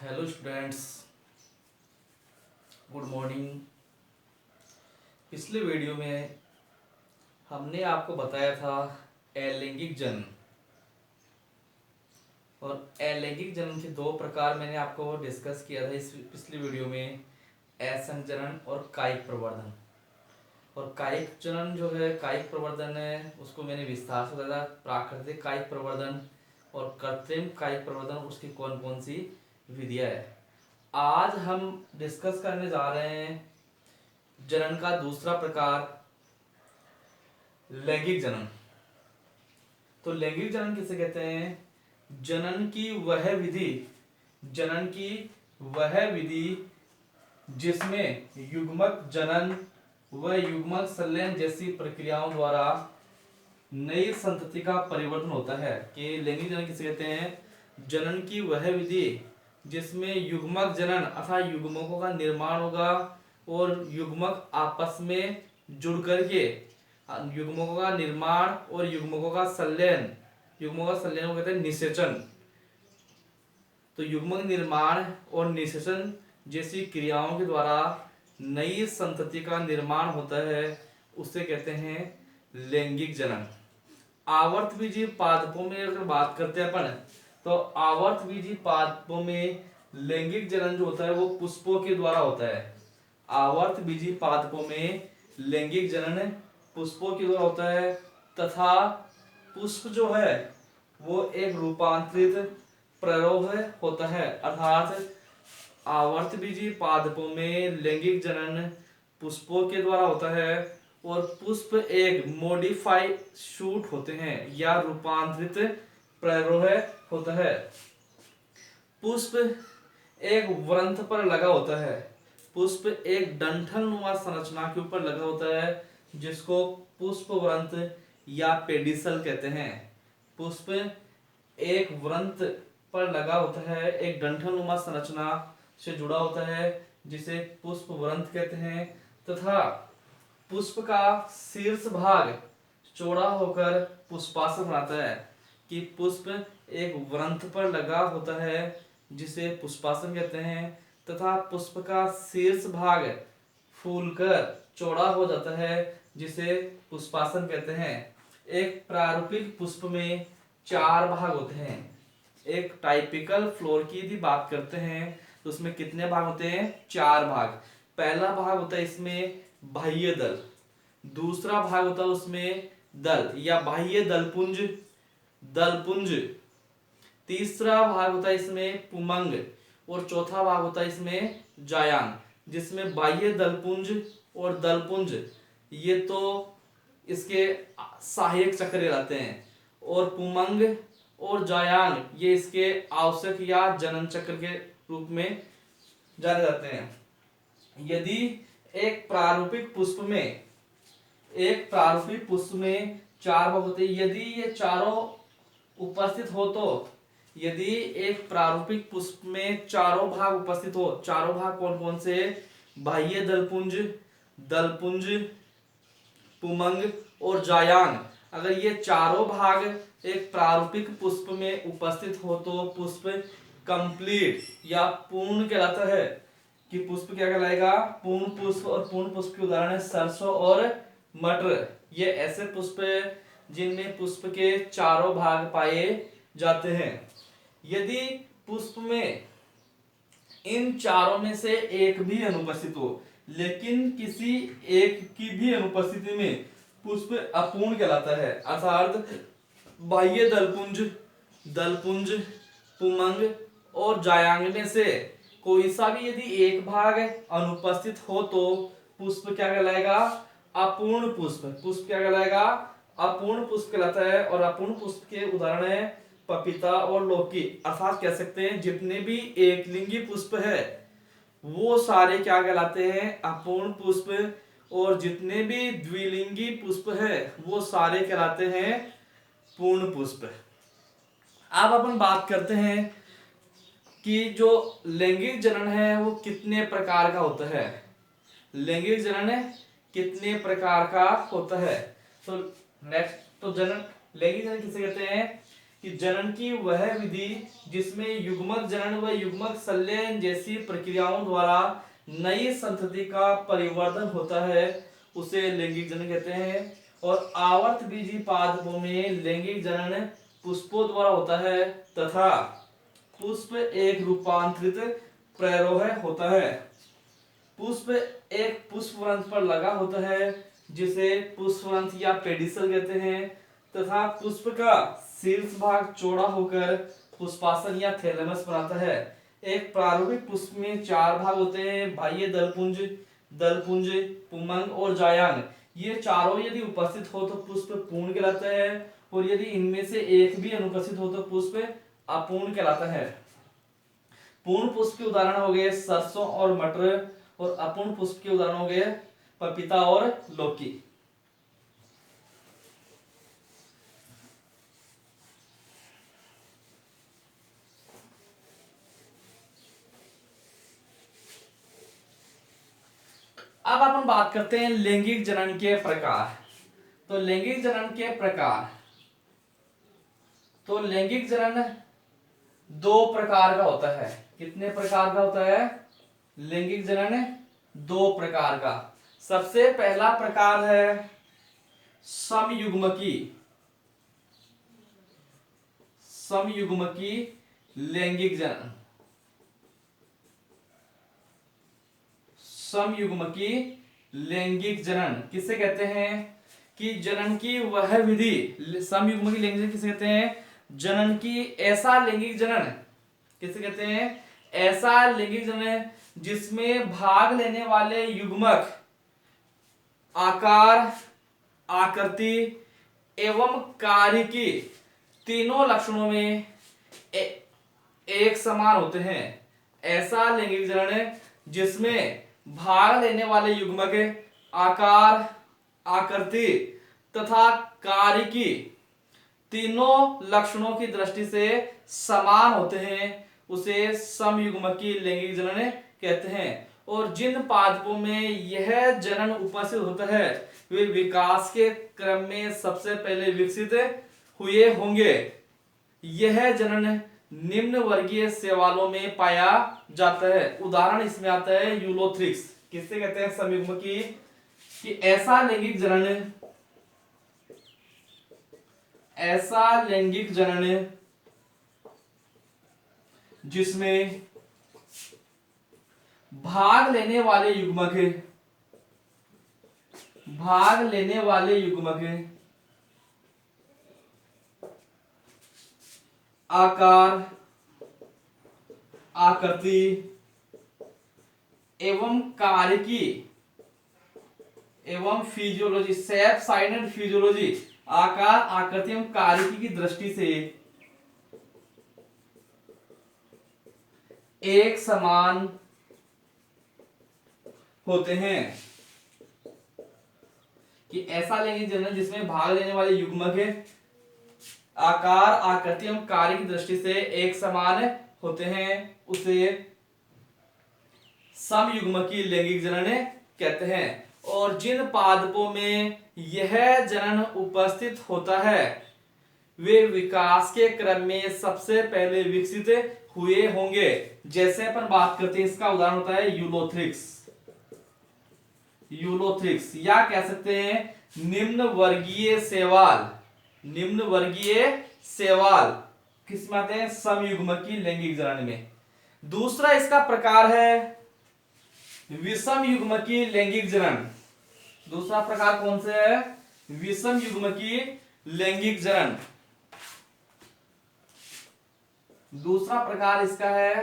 Hello students, good morning. पिछले video में हमने आपको बताया था अलैंगिक जनन, और अलैंगिक जनन के दो प्रकार मैंने आपको डिस्कस किया था इस पिछली वीडियो में, असंजनन और कायिक प्रवर्धन। और कायिक जनन जो है, कायिक प्रवर्धन है, उसको मैंने विस्तार से बताया। प्राकृतिक कायिक प्रवर्धन और कृत्रिम कायिक प्रवर्धन, उसकी कौन कौन सी विधियां है। आज हम डिस्कस करने जा रहे हैं जनन का दूसरा प्रकार, लैंगिक जनन। तो लैंगिक जनन किसे कहते हैं? जनन की वह विधि, जनन की वह विधि जिसमें युग्मक जनन व युग्मक संलयन जैसी प्रक्रियाओं द्वारा नई संतति का परिवर्तन होता है। कि लैंगिक जनन किसे कहते हैं? जनन की वह विधि जिसमें युग्मक जनन अर्थात युग्मकों का निर्माण होगा और युग्मक आपस में जुड़ करके युग्मकों का निर्माण और युग्मकों का संलयन, युग्मकों का संलयन को कहते हैं निषेचन। तो युग्मक निर्माण और निषेचन जैसी क्रियाओं के द्वारा नई संतति का निर्माण होता है, उसे कहते हैं लैंगिक जनन। आवर्तबीजी पादपों में अगर बात करते हैं अपन, तो आवर्तबीजी पादपों में लैंगिक जनन जो होता है वो पुष्पों के द्वारा होता है। आवर्तबीजी पादपों में लैंगिक जनन पुष्पों के द्वारा होता है, तथा पुष्प जो है वो एक रूपांतरित प्ररोह होता है। अर्थात आवर्तबीजी पादपों में लैंगिक जनन पुष्पों के द्वारा होता है और पुष्प एक मॉडिफाइड शूट होते हैं या रूपांतरित प्ररोह होता है। पुष्प एक वृंत पर लगा होता है, पुष्प एक डंठल नुमा संरचना के ऊपर लगा होता है, जिसको पुष्प वृंत या पेडिसल कहते हैं। पुष्प एक वृंत पर लगा होता है, एक डंठल नुमा संरचना से जुड़ा होता है, जिसे पुष्प वृंत कहते हैं। तथा पुष्प का शीर्ष भाग चौड़ा होकर पुष्पासन बनाता है। कि पुष्प एक वृंत पर लगा होता है जिसे पुष्पासन कहते हैं, तथा पुष्प का शीर्ष भाग फूलकर चौड़ा हो जाता है जिसे पुष्पासन कहते हैं। एक प्रारूपिक पुष्प में 4 भाग होते हैं। एक टाइपिकल फ्लोर की यदि बात करते हैं तो उसमें कितने भाग होते हैं? 4 भाग। पहला भाग होता है इसमें बाह्य दल, दूसरा भाग होता है उसमें दल या बाह्य दलपुंज, दलपुंज, तीसरा भाग होता है इसमें पुमंग, और चौथा भाग होता है इसमें जायांग। जिसमें बाह्य दलपुंज और दलपुंज ये तो इसके सहायक चक्र रहते हैं, और पुमंग और जायांग ये इसके आवश्यक या जनन चक्र के रूप में जाने जाते हैं। यदि एक प्रारूपिक पुष्प में 4 भाग होते हैं, यदि ये चारों उपस्थित हो, तो यदि एक प्रारूपिक पुष्प में चारों भाग उपस्थित हो, चारों भाग कौन कौन से? बाह्य दलपुंज, दलपुंज, पुमंग और जायांग, अगर ये चारों भाग एक प्रारूपिक पुष्प में उपस्थित हो तो पुष्प कंप्लीट या पूर्ण कहलाता है। कि पुष्प क्या कहलाएगा? पूर्ण पुष्प। और पूर्ण पुष्प के उदाहरण है सरसों और मटर। ये ऐसे पुष्प है जिनमें पुष्प के चारों भाग पाए जाते हैं। यदि पुष्प में इन चारों में से एक भी अनुपस्थित हो, लेकिन किसी एक की भी अनुपस्थिति में पुष्प अपूर्ण कहलाता है। अर्थात बाह्य दलपुंज, दलपुंज, पुमंग और जायांग में से कोई सा भी यदि एक भाग अनुपस्थित हो तो पुष्प क्या कहलाएगा? अपूर्ण पुष्प। पुष्प क्या कहलाएगा? अपूर्ण पुष्प कहलाता है। और अपूर्ण पुष्प के उदाहरण है पपीता और लौकी। अर्थात कह सकते हैं जितने भी एकलिंगी पुष्प है वो सारे क्या कहलाते हैं? अपूर्ण पुष्प। और जितने भी द्विलिंगी पुष्प है वो सारे कहलाते हैं पूर्ण पुष्प। अब अपन बात करते हैं कि जो लैंगिक जनन है वो कितने प्रकार का होता है। लैंगिक जनन कितने प्रकार का होता है? तो नेक्स्ट, तो जनन लैंगिक जनन किसे कहते हैं? कि जनन की वह विधि जिसमें युग्मक जनन व युग्मक संलयन जैसी प्रक्रियाओं द्वारा नई संतति का परिवर्धन होता है उसे लैंगिक जनन कहते हैं। और आवर्त बीजी पादपों में लैंगिक जनन पुष्पों द्वारा होता है तथा पुष्प एक रूपांतरित प्ररोह होता है। पुष्प एक पुष्पवंत पर लगा होता है जिसे पुष्पवंत या पेडिसल कहते हैं तथा पुष्प का शीर्ष भाग चौड़ा होकर पुष्पासन या थैलेमस बनाता है। एक प्रारंभिक पुष्प में 4 भाग होते हैं, बाह्य दलपुंज, दलपुंज, पुंमंग और जायांग। ये चारों यदि उपस्थित हो तो पुष्प पूर्ण कहलाता है और यदि इनमें से एक भी अनुपस्थित हो तो पुष्प अपूर्ण कहलाता है। पूर्ण पुष्प के उदाहरण हो गए सरसों और मटर और अपूर्ण पुष्प के उदाहरण हो गए पपीता और लौकी। अब अपन बात करते हैं लैंगिक जनन के प्रकार। तो लैंगिक जनन के प्रकार, तो लैंगिक जनन 2 प्रकार का होता है। कितने प्रकार का होता है? लैंगिक जनन 2 प्रकार का। सबसे पहला प्रकार है समयुग्मकी, समयुग्मकी लैंगिक जनन। समयुग्मकी लैंगिक जनन किसे कहते हैं? कि जनन की वह विधि, समयुग्मकी लैंगिक जनन किसे कहते हैं? जनन की ऐसा लैंगिक जनन किसे कहते हैं? ऐसा लैंगिक जनन जिसमें भाग लेने वाले युग्मक आकार, आकृति एवं कार्य की तीनों लक्षणों में एक समान होते हैं। ऐसा लैंगिक जनन जिसमें भाग लेने वाले युग्मक आकार, आकृति तथा कार्य की तीनों लक्षणों की दृष्टि से समान होते हैं उसे समयुग्मकी लैंगिक जनन कहते हैं। और जिन पादपों में यह जनन उपस्थित होता है वे विकास के क्रम में सबसे पहले विकसित हुए होंगे। यह जनन निम्न वर्गीय शैवालों में पाया जाता है। उदाहरण इसमें आता है यूलोथ्रिक्स। किससे कहते हैं समयुग्मकी? कि ऐसा लैंगिक जनन, ऐसा लैंगिक जनन जिसमें भाग लेने वाले युग्मक, भाग लेने वाले युग्मक आकार, आकृति एवं कार्य की एवं physiology, shape, size and physiology, आकार, आकृति एवं कार्य की दृष्टि से एक समान होते हैं। कि ऐसा लैंगिक जनन जिसमें भाग लेने वाले युग्मक आकार, आकृति एवं कार्य की दृष्टि से एक समान होते हैं उसे समयुग्मकी लैंगिक जनन कहते हैं। और जिन पादपों में यह जनन उपस्थित होता है वे विकास के क्रम में सबसे पहले विकसित हुए होंगे। जैसे अपन बात करते हैं, इसका उदाहरण होता है यूलोथ्रिक्स। यूलोथ्रिक्स या कह सकते हैं निम्न वर्गीय शैवाल, निम्न वर्गीय शैवाल किस में आते हैं? समयुग्मकी लैंगिक जनन में। दूसरा इसका प्रकार है विषम युग्मकी लैंगिक जनन। दूसरा प्रकार कौन सा है? विषम युग्मकी लैंगिक जनन। दूसरा प्रकार इसका है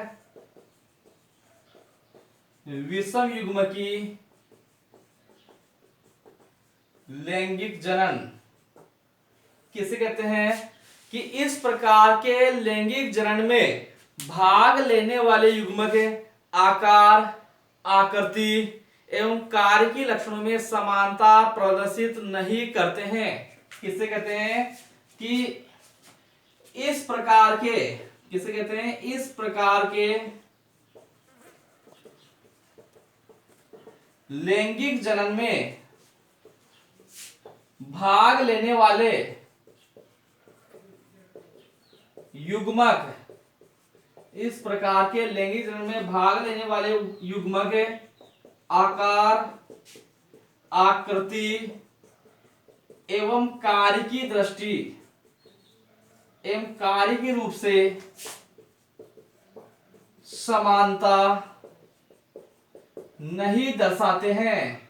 विषम युग्मकी लैंगिक जनन। किसे कहते हैं? कि इस प्रकार के लैंगिक जनन में भाग लेने वाले युग्मक आकार, आकृति एवं कार्य की लक्षणों में समानता प्रदर्शित नहीं करते हैं। किसे कहते हैं? कि इस प्रकार के, किसे कहते हैं? इस प्रकार के लैंगिक जनन में भाग लेने वाले युग्मक, इस प्रकार के लैंगिक जनन में भाग लेने वाले युग्मक आकार, आकृति एवं कार्य की दृष्टि एवं कार्य के रूप से समानता नहीं दर्शाते हैं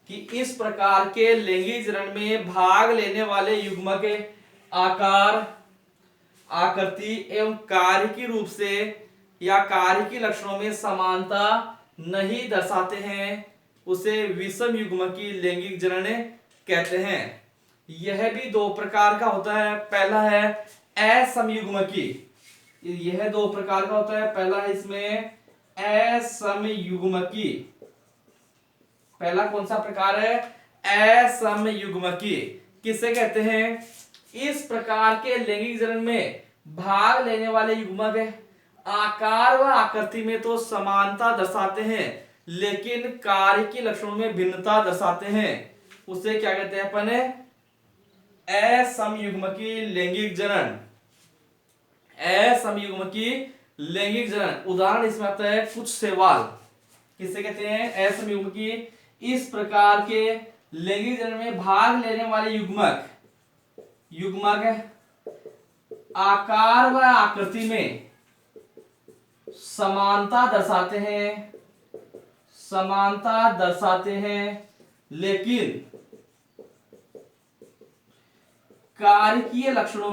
कि इस प्रकार के लैंगिक जनन में भाग लेने वाले युग्मक आकार, आकृति एवं कार्य के रूप से या कार्य के लक्षणों में समानता नहीं दर्शाते हैं, उसे विषम युग्मकी लैंगिक जनन कहते हैं। यह भी दो प्रकार का होता है। पहला है असमयुग्मकी, यह दो प्रकार का होता है। पहला है इसमें असमयुग्मकी, पहला कौन सा प्रकार है? असमयुग्मकी। किसे कहते हैं? इस प्रकार के लैंगिक जनन में भाग लेने वाले युग्मक आकार व आकृति में तो समानता दर्शाते हैं, लेकिन कार्य के लक्षणों में भिन्नता दर्शाते हैं, उसे क्या कहते हैं अपन? असमयुग्मकी लैंगिक जनन। असमयुग्मकी लैंगिक जनन। उदाहरण इसमें आता है कुछ सवाल। किसे कहते हैं? असमयुग्मकी। इस प्रकार के लैंगिक जनन में भाग लेने वाले युग्मक आकार व आकृति में समानता दर्शाते हैं, लेकिन कारकीय लक्षणों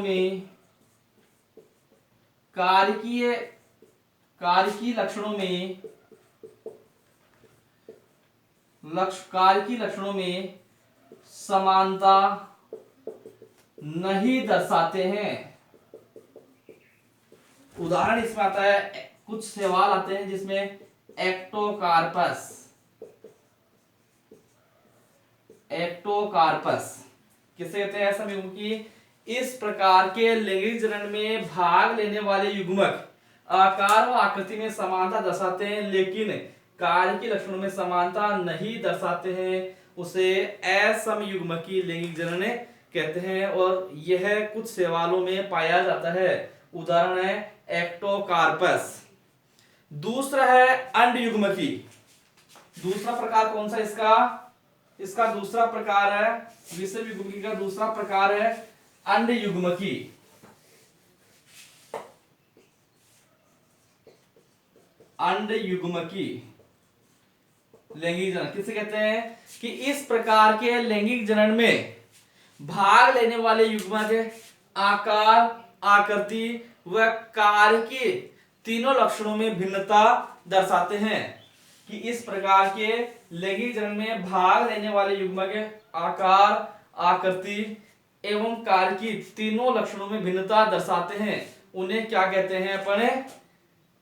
में समानता नहीं दर्शाते हैं। उदाहरण इसमें आता है, कुछ सवाल आते हैं जिसमें एक्टोकार्पस किसे कहते हैं? असमयुग्मकी। इस प्रकार के लैंगिक जनन में भाग लेने वाले युग्मक आकार व आकृति में समानता दर्शाते हैं, लेकिन कार्य के लक्षणों में समानता नहीं दर्शाते हैं, उसे असमयुग्मकी लैंगिक जनन कहते हैं। और यह कुछ सवालों में पाया जाता है। उदाहरण है एक्टोकार्पस। दूसरा है अंडयुग्मकी। दूसरा प्रकार कौन सा इसका दूसरा प्रकार है, विषम युग्मकी का दूसरा प्रकार है अंडयुग्मकी। अंडयुग्मकी लैंगिक जनन किसे कहते हैं? कि इस प्रकार के लैंगिक जनन में भाग लेने वाले युग्मक आकार, आकृति व कार्य के तीनों लक्षणों में भिन्नता दर्शाते हैं। कि इस प्रकार के लैंगिक जनन में भाग लेने वाले युग्मक आकार, आकृति एवं कार्य की तीनों लक्षणों में भिन्नता दर्शाते हैं, उन्हें क्या कहते हैं अपन?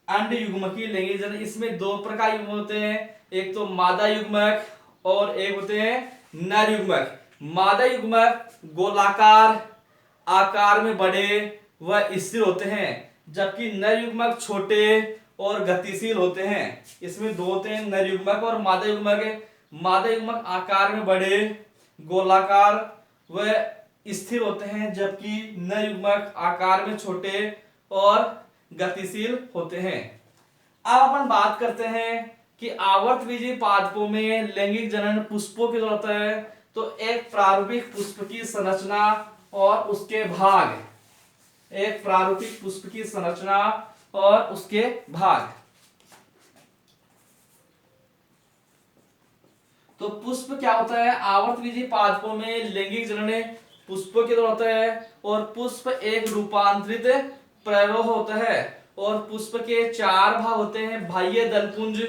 अंडयुग्मकी लैंगिक जनन। इसमें दो प्रकार युग्मक होते हैं, एक तो मादा युग्मक और एक होते हैं नर युग्मक। मादा युग्मक गोलाकार आकार में बड़े व स्थिर होते हैं, जबकि नर युग्मक छोटे और गतिशील होते हैं। इसमें दो होते हैं, नर युग्मक और मादा युग्मक। मादा युग्मक आकार में बड़े, गोलाकार व स्थिर होते हैं, जबकि नर युग्मक आकार में छोटे और गतिशील होते हैं। अब अपन बात करते हैं कि आवर्तबीजी पादपों में लैंगिक जनन पुष्पों की जरूरत है, तो एक प्रारूपिक पुष्प की संरचना और उसके भाग। एक प्रारूपिक पुष्प की संरचना और उसके भाग। तो पुष्प क्या होता है? आवर्तबीजी पादपों में लैंगिक जनन पुष्पों की जरूरत है, और पुष्प एक रूपांतरित प्ररोह होता है, और पुष्प के चार भाग होते हैं, बाह्य दलपुंज,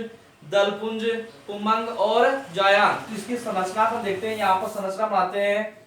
पुमंग और जायान। तो इसकी संरचना पर देखते हैं, यहाँ पर संरचना बनाते हैं।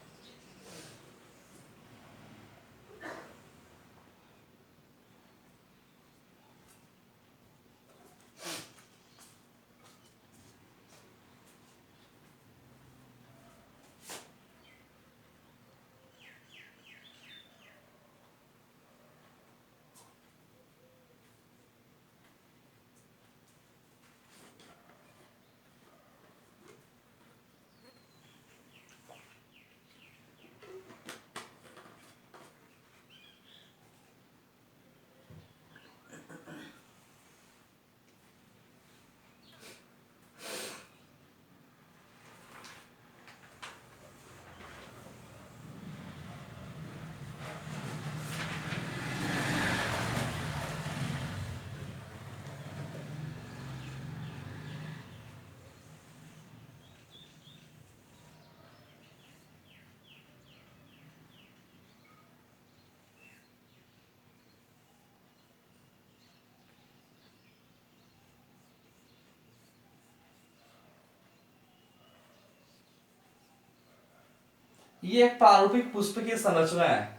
ये एक प्रारूपिक पुष्प की संरचना है।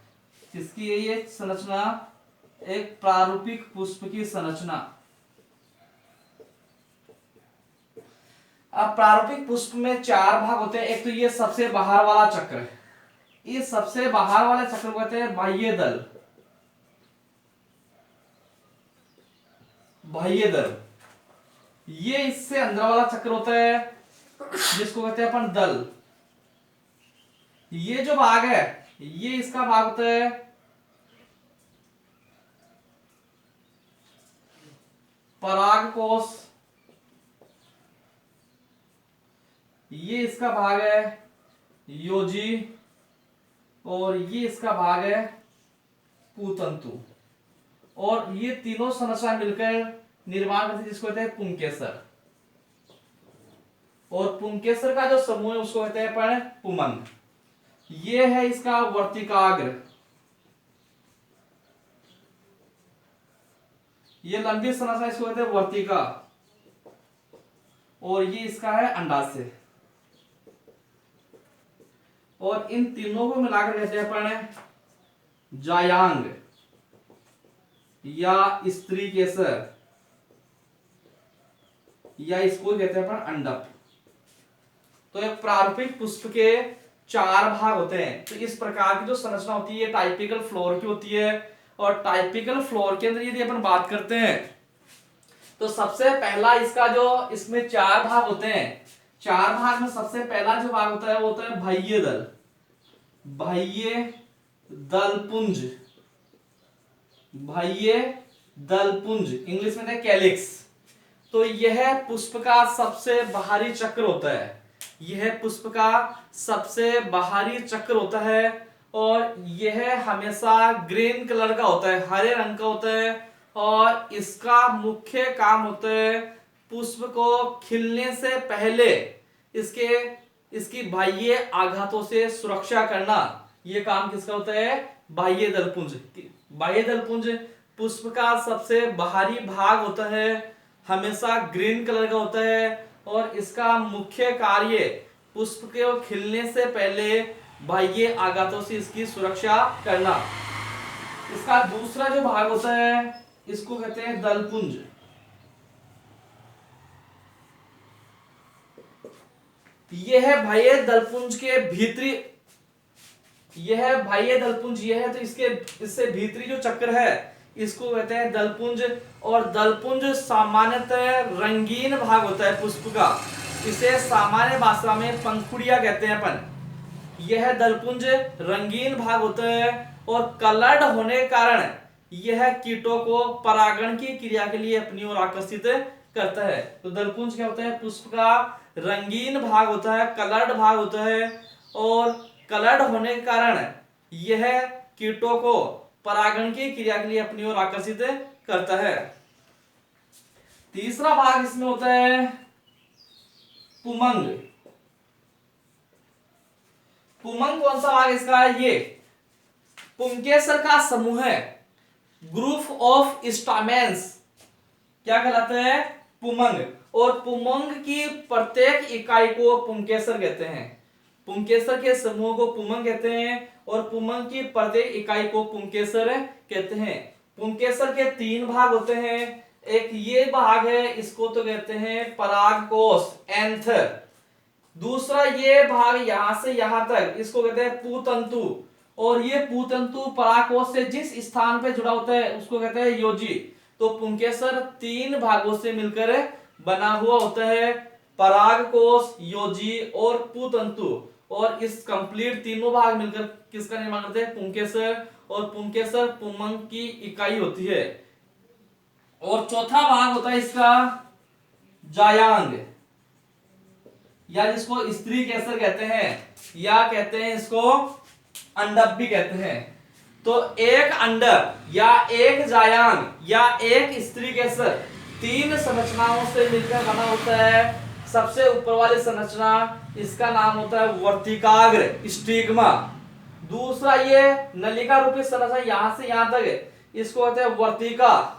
किसकी है ये संरचना? एक प्रारूपिक पुष्प की संरचना। अब प्रारूपिक पुष्प में 4 भाग होते हैं। एक तो ये सबसे बाहर वाला चक्र, इस सबसे बाहर वाले चक्र को कहते हैं बाह्य दल। बाह्य दल ये इससे अंदर वाला चक्र होता है जिसको कहते हैं अपन दल। ये जो भाग है ये इसका भाग होता है परागकोश। ये इसका भाग है योजी और ये इसका भाग है पूतंतु। और ये तीनों संरचना मिलकर निर्माण करती है जिसको कहते हैं पुंकेसर। और पुंकेसर का जो समूह है उसको कहते हैं अपन पुमंग। ये है इसका वर्तिकाग्र, ये लंबी संरचना इसको कहते हैं वर्तिका। और ये इसका है अंडाशय। और इन तीनों को मिलाकर कहते हैं अपन जायांग या स्त्री केसर, या इसको कहते हैं अपन अंडप। तो एक प्रारूपिक पुष्प के 4 भाग होते हैं। तो इस प्रकार की जो संरचना होती है टाइपिकल फ्लोर की होती है। और टाइपिकल फ्लोर के अंदर यदि अपन बात करते हैं तो सबसे पहला इसका जो इसमें 4 भाग होते हैं, 4 भाग में सबसे पहला जो भाग होता है वो होता है बाह्य दल। बाह्य दल पुंज, बाह्य दल पुंज इंग्लिश में कैलिक्स। तो यह पुष्प का सबसे बाहरी चक्र होता है। यह पुष्प का सबसे बाहरी चक्र होता है और यह हमेशा ग्रीन कलर का होता है, हरे रंग का होता है। और इसका मुख्य काम होता है पुष्प को खिलने से पहले इसकी बाह्य आघातों से सुरक्षा करना। यह काम किसका होता है? बाह्य दलपुंज। बाह्य दलपुंज पुष्प का सबसे बाहरी भाग होता है, हमेशा ग्रीन कलर का होता है। और इसका मुख्य कार्य पुष्प के खिलने से पहले बाह्य आघातों से इसकी सुरक्षा करना। इसका दूसरा जो भाग होता है इसको कहते हैं दलपुंज। यह है बाह्य दलपुंज के भीतरी, यह बाह्य दलपुंज यह है। तो इससे भीतरी जो चक्र है इसको कहते हैं दलपुंज। और दलपुंज सामान्यतः रंगीन भाग होता है पुष्प का, इसे सामान्य भाषा में पंखुड़िया कहते हैं अपन। यह दलपुंज रंगीन भाग होता है और कलर्ड होने के कारण यह कीटों को परागण की क्रिया के लिए अपनी ओर आकर्षित करता है। तो दलपुंज क्या होता है? पुष्प का रंगीन भाग होता है, कलर्ड भाग होता है। और कलर्ड होने के कारण यह कीटों को परागण की क्रिया के लिए अपनी ओर आकर्षित करता है। तीसरा भाग इसमें होता है पुमंग। पुमंग कौन सा भाग इसका है? ये पुंकेसर का समूह है, ग्रुप ऑफ स्टामेन्स क्या कहलाता है? पुमंग। और पुमंग की प्रत्येक इकाई को पुंकेसर कहते हैं। पुंकेसर के समूह को पुमंग कहते हैं और पुमंग की प्रत्येक इकाई को पुंकेसर कहते हैं। पुंकेसर के 3 भाग होते हैं। एक ये भाग है, इसको तो कहते हैं परागकोश, एंथर। दूसरा ये भाग यहां से यहां तक, इसको कहते हैं पूतंतु। और ये पूतंतु परागकोश से जिस स्थान पे जुड़ा होता है उसको कहते हैं योजी। तो पुंकेसर 3 भागों से मिलकर बना हुआ होता है, परागकोश, योजी और पूतंतु। और इस कंप्लीट तीनों भाग मिलकर किसका निर्माण करते हैं? पुंकेसर। और पुंकेसर पुमंग की इकाई होती है। और चौथा भाग होता है इसका जायांग, या जिसको स्त्री केसर कहते हैं, या कहते हैं इसको अंडप भी कहते हैं। तो एक अंडप या एक जायांग या एक स्त्री केसर 3 संरचनाओं से मिलकर बना होता है। सबसे ऊपर वाली संरचना इसका नाम होता है वर्तिकाग्र, स्टिग्मा। दूसरा ये नलिका रूपी संरचना यहां से यहां तक, इसको कहते हैं वर्तिका,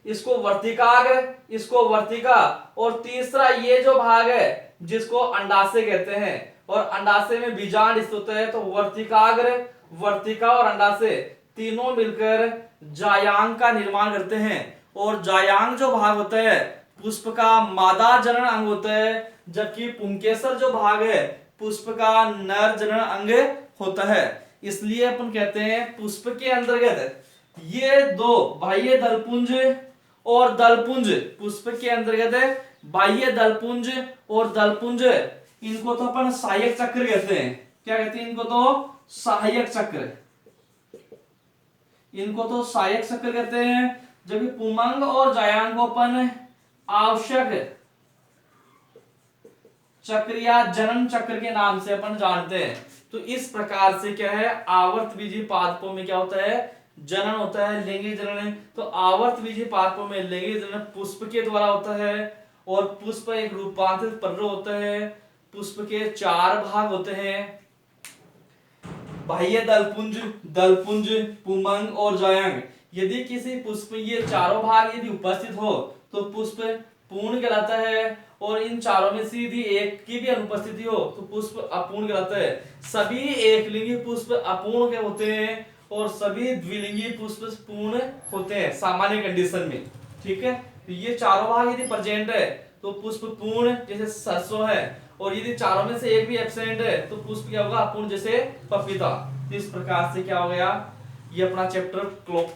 इसको वर्तिकाग्र, इसको वर्तिका। और तीसरा ये जो भाग है जिसको अंडाशय कहते हैं और अंडाशय में बीजांड स्थित होता है। तो वर्तिकाग्र, वर्तिका और अंडाशय तीनों मिलकर जायांग का निर्माण करते हैं। और जायांग जो भाग होता है पुष्प का मादा जनन अंग होता है, जबकि पुंकेसर जो भाग है पुष्प का नर जनन अंग होता है। इसलिए अपन कहते हैं पुष्प के अंतर्गत ये दो बाह्य दलपुंज और दलपुंज, पुष्प के अंतर्गत बाह्य दलपुंज और दलपुंज, इनको तो अपन सहायक चक्र कहते हैं। क्या कहते हैं इनको? तो सहायक चक्र, इनको तो सहायक चक्र कहते हैं। जबकि पुमंग और जायांग को अपन आवश्यक चक्र या जनन चक्र के नाम से अपन जानते हैं। तो इस प्रकार से क्या है, आवर्त बीजी पादपों में क्या होता है, जनन होता है, लैंगिक जनन। तो आवर्त बीजी पादपों में लैंगिक जनन पुष्प के द्वारा होता है। और पुष्प एक रूपांतरित पर्व होता है। पुष्प के 4 भाग होते हैं, बाह्य दलपुंज, दलपुंज, पुमंग और जायांग। यदि किसी पुष्प में ये चारों भाग यदि उपस्थित हो तो पुष्प पूर्ण कहलाता है। और इन चारों में से यदि एक की भी अनुपस्थिति हो तो पुष्प अपूर्ण कहलाता है। सभी एकलिंगी पुष्प अपूर्ण के होते हैं और सभी द्विलिंगी पुष्प पूर्ण होते हैं सामान्य कंडीशन में। ठीक है, तो ये चारों भाग यदि प्रेजेंट है तो पुष्प पूर्ण, जैसे सरसों है। और यदि चारों में से एक भी एब्सेंट है तो पुष्प क्या होगा, अपूर्ण, जैसे पपीता। इस प्रकार से क्या हो गया, ये अपना चैप्टर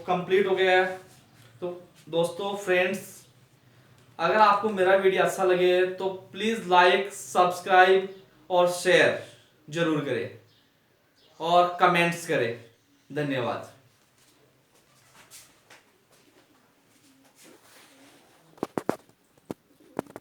कंप्लीट हो गया है। तो दोस्तों, फ्रेंड्स, अगर आपको मेरा वीडियो अच्छा लगे तो प्लीज लाइक, सब्सक्राइब और शेयर जरूर करें और कमेंट्स करें। धन्यवाद।